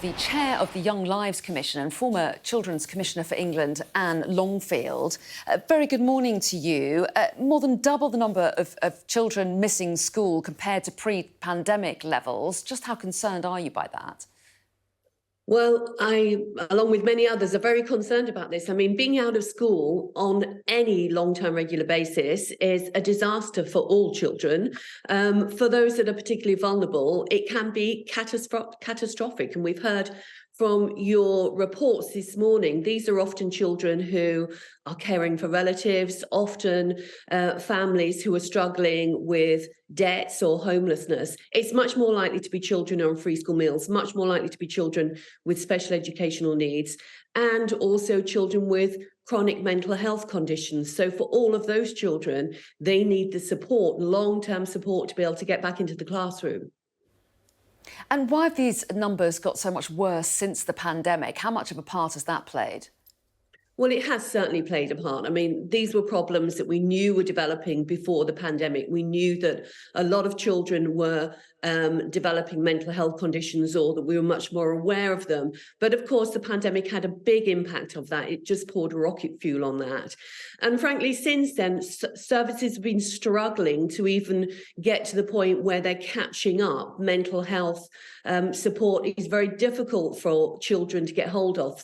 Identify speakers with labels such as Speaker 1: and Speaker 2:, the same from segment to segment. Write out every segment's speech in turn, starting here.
Speaker 1: The chair of the Young Lives Commission and former Children's Commissioner for England, Anne Longfield. Very good morning to you. More than double the number of children missing school compared to pre-pandemic levels. Just how concerned are you by that?
Speaker 2: Well, I, along with many others, are very concerned about this. I mean, being out of school on any long-term regular basis is a disaster for all children. For those that are particularly vulnerable, it can be catastrophic. And we've heard from your reports this morning, these are often children who are caring for relatives, often families who are struggling with debts or homelessness. It's much more likely to be children on free school meals, much more likely to be children with special educational needs, and also children with chronic mental health conditions. So for all of those children, they need the support, long-term support, to be able to get back into the classroom.
Speaker 1: And why have these numbers got so much worse since the pandemic? How much of a part has that played?
Speaker 2: Well, it has certainly played a part. I mean, these were problems that we knew were developing before the pandemic. We knew that a lot of children were developing mental health conditions, or that we were much more aware of them. But of course, the pandemic had a big impact of that. It just poured rocket fuel on that. And frankly, since then, services have been struggling to even get to the point where they're catching up. Mental health support is very difficult for children to get hold of.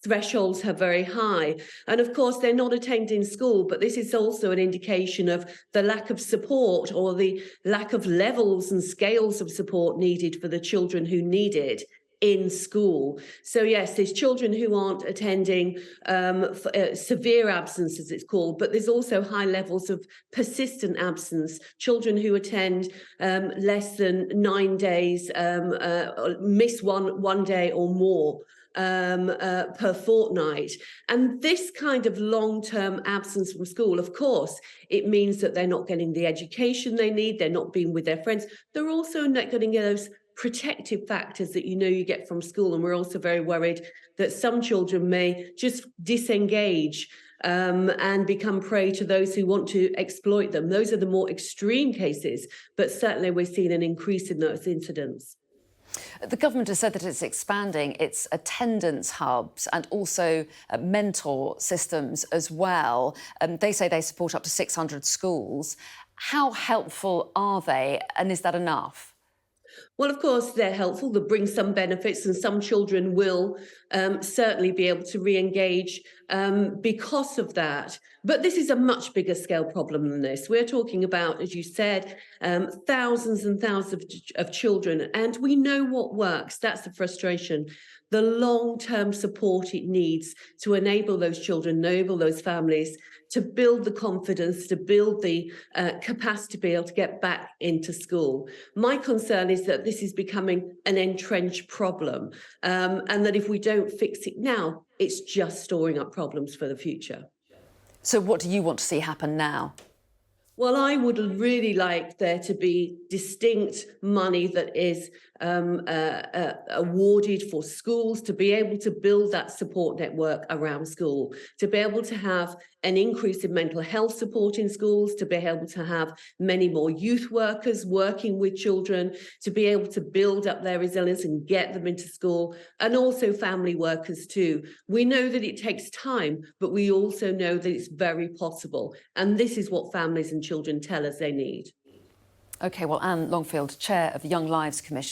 Speaker 2: Thresholds are very high. And of course, they're not attained in school, but this is also an indication of the lack of support, or the lack of levels and scales of support needed for the children who need it in school. So yes, there's children who aren't attending, severe absence as it's called, but there's also high levels of persistent absence, children who attend less than 9 days, miss one day or more per fortnight. And this kind of long-term absence from school, of course, it means that they're not getting the education they need, they're not being with their friends, they're also not getting those protective factors that you get from school. And we're also very worried that some children may just disengage and become prey to those who want to exploit them. Those are the more extreme cases, but certainly we're seeing an increase in those incidents.
Speaker 1: The government has said that it's expanding its attendance hubs and also mentor systems as well. They say they support up to 600 schools. How helpful are they, and is that enough?
Speaker 2: Well, of course, they're helpful. They bring some benefits, and some children will certainly be able to re-engage because of that. But this is a much bigger scale problem than this. We're talking about, as you said, thousands and thousands of children, and we know what works. That's the frustration. The long-term support it needs to enable those children, enable those families to build the confidence, to build the capacity to be able to get back into school. My concern is that this is becoming an entrenched problem, and that if we don't fix it now, it's just storing up problems for the future.
Speaker 1: So what do you want to see happen now?
Speaker 2: Well, I would really like there to be distinct money that is awarded for schools to be able to build that support network around school, to be able to have an increase in mental health support in schools, to be able to have many more youth workers working with children, to be able to build up their resilience and get them into school, and also family workers too. We know that it takes time, but we also know that it's very possible. And this is what families and children tell us they need.
Speaker 1: OK, well, Anne Longfield, chair of the Young Lives Commission.